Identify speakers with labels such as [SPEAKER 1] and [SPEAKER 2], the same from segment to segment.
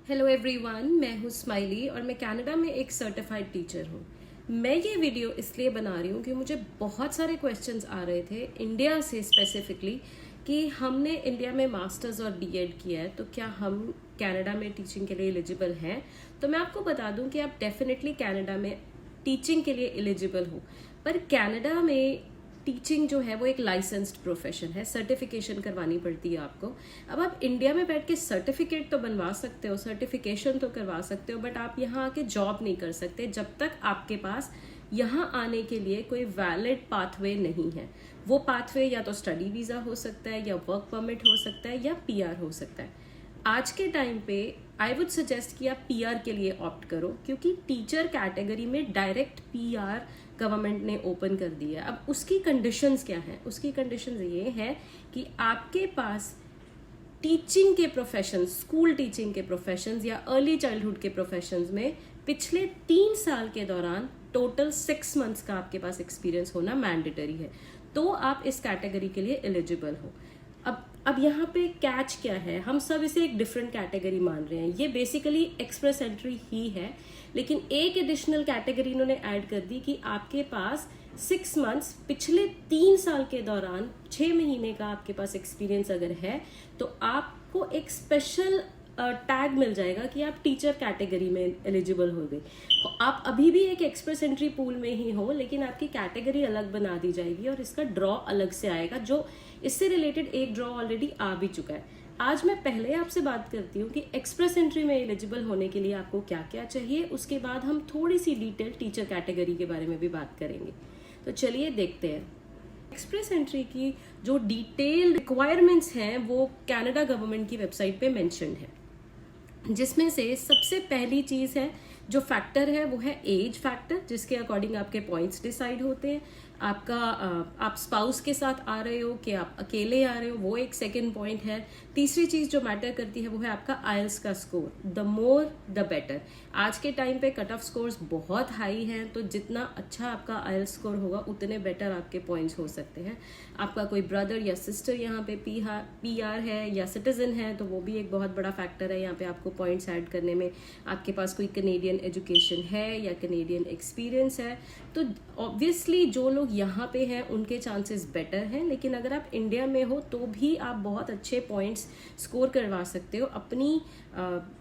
[SPEAKER 1] Hello everyone, मैं हूँ smiley और मैं कनाडा में एक सर्टिफाइड टीचर हूँ। मैं ये वीडियो इसलिए बना रही हूँ कि मुझे बहुत सारे क्वेश्चंस आ रहे थे इंडिया से स्पेसिफिकली कि हमने इंडिया में मास्टर्स और बीएड किया है तो क्या हम कनाडा में टीचिंग के लिए एलिजिबल हैं। तो मैं आपको बता दूं कि आप डेफिनेटली कनाडा में टीचिंग के लिए एलिजिबल हो, पर कनाडा में टीचिंग जो है वो एक लाइसेंस्ड प्रोफेशन है, सर्टिफिकेशन करवानी पड़ती है आपको। अब आप इंडिया में बैठ के सर्टिफिकेट तो बनवा सकते हो, सर्टिफिकेशन तो करवा सकते हो, बट आप यहाँ आके जॉब नहीं कर सकते जब तक आपके पास यहाँ आने के लिए कोई वैलिड पाथवे नहीं है। वो पाथवे या तो स्टडी वीज़ा हो सकता है, या वर्क परमिट हो सकता है, या पीआर हो सकता है। आज के टाइम पे आई वुड सजेस्ट कि आप पीआर के लिए ऑप्ट करो, क्योंकि टीचर कैटेगरी में डायरेक्ट पीआर गवर्नमेंट ने ओपन कर दिया। अब उसकी कंडीशंस क्या हैं? उसकी कंडीशंस ये है कि आपके पास टीचिंग के प्रोफेशन, स्कूल टीचिंग के प्रोफेशंस या अर्ली चाइल्डहुड के प्रोफेशंस में पिछले 3 साल के दौरान टोटल 6 मंथ्स का आपके पास एक्सपीरियंस होना मैंडेटरी है, तो आप इस कैटेगरी के लिए एलिजिबल हो। अब यहाँ पे कैच क्या है? हम सब इसे एक डिफरेंट कैटेगरी मान रहे हैं। ये बेसिकली एक्सप्रेस एंट्री ही है, लेकिन एक एडिशनल कैटेगरी इन्होंने ऐड कर दी कि आपके पास 6 मंथ्स पिछले 3 साल के दौरान 6 महीने का आपके पास एक्सपीरियंस अगर है तो आपको एक स्पेशल टैग मिल जाएगा कि आप टीचर कैटेगरी में एलिजिबल हो गए। तो आप अभी भी एक एक्सप्रेस एंट्री पूल में ही हो, लेकिन आपकी कैटेगरी अलग बना दी जाएगी और इसका ड्रॉ अलग से आएगा। जो इससे रिलेटेड एक ड्रॉ ऑलरेडी आ भी चुका है। आज मैं पहले आपसे बात करती हूँ कि एक्सप्रेस एंट्री में एलिजिबल होने के लिए आपको क्या क्या चाहिए, उसके बाद हम थोड़ी सी डिटेल टीचर कैटेगरी के बारे में भी बात करेंगे। तो चलिए देखते हैं। एक्सप्रेस एंट्री की जो डिटेल्ड रिक्वायरमेंट्स हैं वो कनाडा गवर्नमेंट की वेबसाइट पे मेंशन्ड है, जिसमें से सबसे पहली चीज़ है, जो फैक्टर है वो है एज फैक्टर, जिसके अकॉर्डिंग आपके पॉइंट्स डिसाइड होते हैं। आपका आप स्पाउस के साथ आ रहे हो कि आप अकेले आ रहे हो, वो एक सेकंड पॉइंट है। तीसरी चीज़ जो मैटर करती है वो है आपका आइल्स का score, the more the better. आज के टाइम पे कट ऑफ स्कोर्स बहुत हाई हैं, तो जितना अच्छा आपका आइल्स स्कोर होगा उतने बेटर आपके पॉइंट्स हो सकते हैं। आपका कोई ब्रदर या सिस्टर यहाँ पे पीआर है या सिटीजन है तो वो भी एक बहुत बड़ा फैक्टर है यहाँ पे आपको पॉइंट्स ऐड करने में। आपके पास कोई कनेडियन एजुकेशन है या कनेडियन एक्सपीरियंस है, तो ऑब्वियसली जो लोग यहाँ पे हैं उनके चांसेस बेटर हैं। लेकिन अगर आप इंडिया में हो तो भी आप बहुत अच्छे पॉइंट्स स्कोर करवा सकते हो। अपनी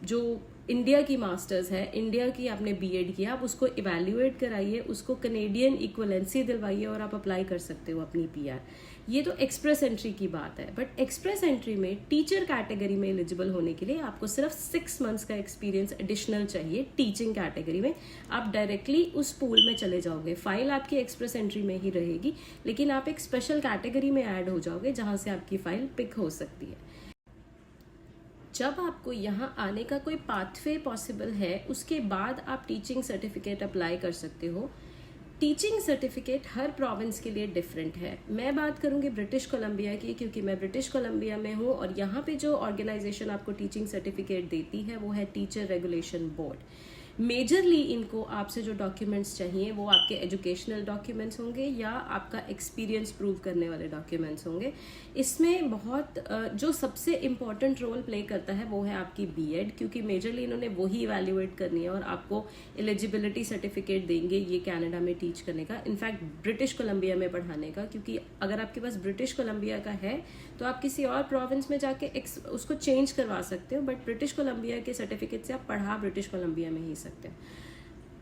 [SPEAKER 1] जो इंडिया की मास्टर्स है, इंडिया की आपने बीएड किया, आप उसको इवैल्यूएट कराइए, उसको कनेडियन इक्वलेंसी दिलवाइए और आप अप्लाई कर सकते हो अपनी पीआर। ये तो एक्सप्रेस एंट्री की बात है। बट एक्सप्रेस एंट्री में टीचर कैटेगरी में एलिजिबल होने के लिए आपको सिर्फ 6 मंथ्स का एक्सपीरियंस एडिशनल चाहिए। टीचिंग कैटेगरी में आप डायरेक्टली उस पूल में चले जाओगे, फाइल आपकी एक्सप्रेस एंट्री में ही रहेगी, लेकिन आप एक स्पेशल कैटेगरी में ऐड हो जाओगे जहां से आपकी फाइल पिक हो सकती है। जब आपको यहाँ आने का कोई पाथवे पॉसिबल है, उसके बाद आप टीचिंग सर्टिफिकेट अप्लाई कर सकते हो। टीचिंग सर्टिफिकेट हर प्रोविंस के लिए डिफरेंट है। मैं बात करूँगी ब्रिटिश कोलंबिया की, क्योंकि मैं ब्रिटिश कोलंबिया में हूँ और यहाँ पे जो ऑर्गेनाइजेशन आपको टीचिंग सर्टिफिकेट देती है वो है टीचर रेगुलेशन बोर्ड। मेजरली इनको आपसे जो डॉक्यूमेंट्स चाहिए वो आपके एजुकेशनल डॉक्यूमेंट्स होंगे या आपका एक्सपीरियंस प्रूव करने वाले डॉक्यूमेंट्स होंगे। इसमें बहुत जो सबसे इम्पॉर्टेंट रोल प्ले करता है वो है आपकी बीएड, क्योंकि मेजरली इन्होंने वही इवैल्यूएट करनी है और आपको एलिजिबिलिटी सर्टिफिकेट देंगे ये कनाडा में टीच करने का, इनफैक्ट ब्रिटिश कोलंबिया में पढ़ाने का। क्योंकि अगर आपके पास ब्रिटिश कोलंबिया का है तो आप किसी और प्रोविंस में जाके उसको चेंज करवा सकते हो, बट ब्रिटिश कोलंबिया के सर्टिफिकेट से आप पढ़ा ब्रिटिश कोलंबिया में ही सकते हैं।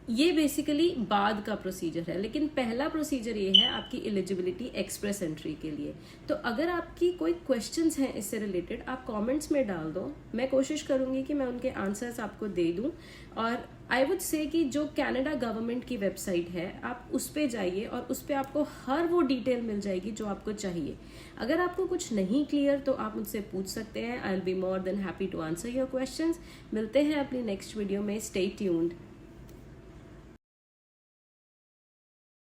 [SPEAKER 1] ये बेसिकली बाद का प्रोसीजर है, लेकिन पहला प्रोसीजर ये है आपकी एलिजिबिलिटी एक्सप्रेस एंट्री के लिए। तो अगर आपकी कोई क्वेश्चंस हैं इससे रिलेटेड, आप कमेंट्स में डाल दो, मैं कोशिश करूंगी कि मैं उनके आंसर्स आपको दे दूं। और आई वुड से कि जो कनाडा गवर्नमेंट की वेबसाइट है आप उस पर जाइए और उस पर आपको हर वो डिटेल मिल जाएगी जो आपको चाहिए। अगर आपको कुछ नहीं क्लियर तो आप मुझसे पूछ सकते हैं। I will be more than happy to answer your questions. मिलते हैं अपनी नेक्स्ट वीडियो में। Stay tuned.